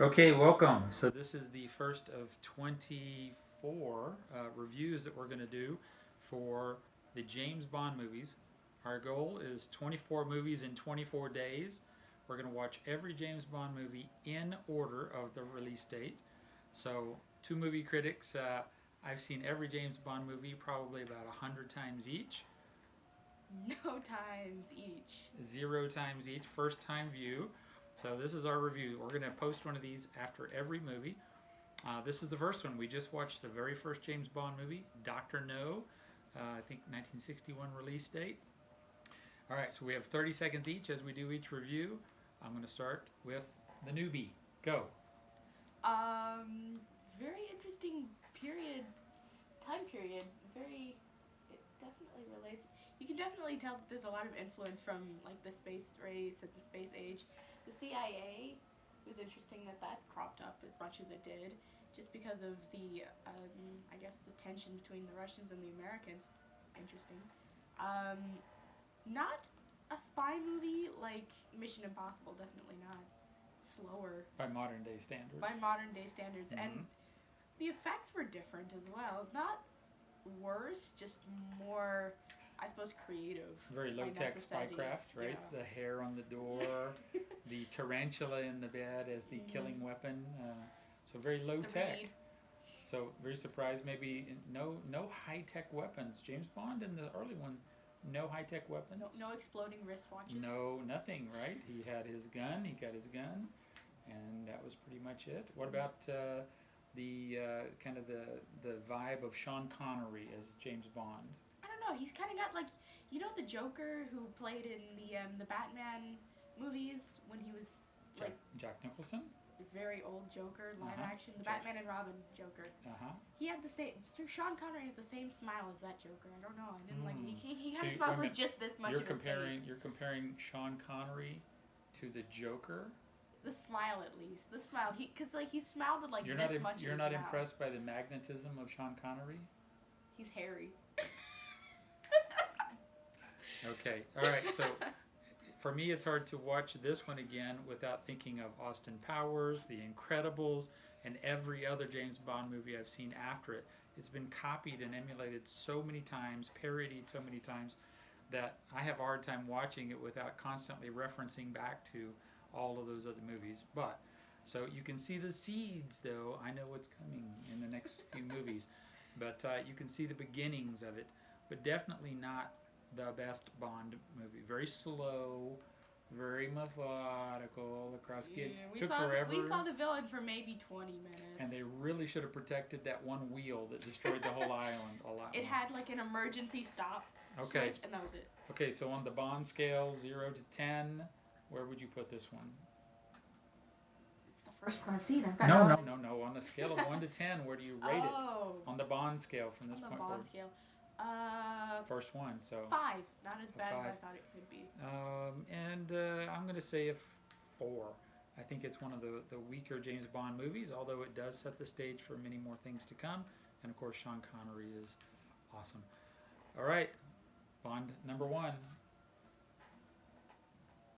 Okay, welcome. So this is the first of 24 reviews that we're going to do for the James Bond movies. Our goal is 24 movies in 24 days. We're going to watch every James Bond movie in order of the release date. So, two movie critics, I've seen every James Bond movie probably about 100 times each. No times each. 0 times each, first time view. So this is our review. We're going to post one of these after every movie. This is the first one. We just watched the very first James Bond movie, Dr. No. I think 1961 release date. All right, so we have 30 seconds each as we do each review. I'm going to start with the newbie. Go. Very interesting time period. It definitely relates. You can definitely tell that there's a lot of influence from like the space race and the space age. The CIA, it was interesting that cropped up as much as it did, just because of I guess the tension between the Russians and the Americans. Interesting. Um, Not a spy movie like Mission Impossible. Definitely not. Slower By modern day standards. by modern day standards, and Mm-hmm. the effects were different as well. Not worse, just more, I suppose, creative. Very low By tech necessity. spycraft, right? Yeah. The hair on the door, the tarantula in the bed as the killing Mm-hmm. weapon. So very low The tech. read. So very surprised. Maybe no high tech weapons. James Bond in the early one, no high tech weapons. No exploding wristwatches. No nothing. Right. He had his gun. He got his gun, and that was pretty much it. What Mm-hmm. about the kind of the vibe of Sean Connery as James Bond? I don't know. He's kind of got like, the Joker who played in the Batman movies when he was Jack like Jack Nicholson. very old Joker, Uh live huh. action, the Jack. Batman and Robin Joker. Uh huh. He had the same. Sir Sean Connery has the same smile as that Joker. I don't know. I didn't like it. Hmm. He So kind of you, smiles wait a with minute. just this much You're of his comparing face. you're comparing Sean Connery to the Joker. The smile, at least. The smile. Because like he smiled with like You're not this much of you're his not mouth. impressed by the magnetism of Sean Connery. He's hairy. Okay. All right. So for me, it's hard to watch this one again without thinking of Austin Powers, The Incredibles, and every other James Bond movie I've seen after it. It's been copied and emulated so many times, parodied so many times, that I have a hard time watching it without constantly referencing back to all of those other movies. But so you can see the seeds, though. I know what's coming in the next few movies, but you can see the beginnings of it. But definitely not the best Bond movie. Very slow, very methodical. Across Yeah, took forever, we saw the villain for maybe 20 minutes. and they really should have protected that one wheel that destroyed the whole island a lot It more. had like an emergency stop Okay, switch, and that was it. okay. So on the Bond scale, 0 to 10, where would you put this one? It's the first one I've seen. I've got No, no no, idea. no, no. On a scale of 1 to 10, where do you rate it? Oh, On the Bond scale from this on the point Bond forward. scale. First one, so 5. Not as a bad as I 5. thought it could be. And I'm going to say a 4. I think it's one of the weaker James Bond movies, although it does set the stage for many more things to come. And of course, Sean Connery is awesome. All right, Bond number 1.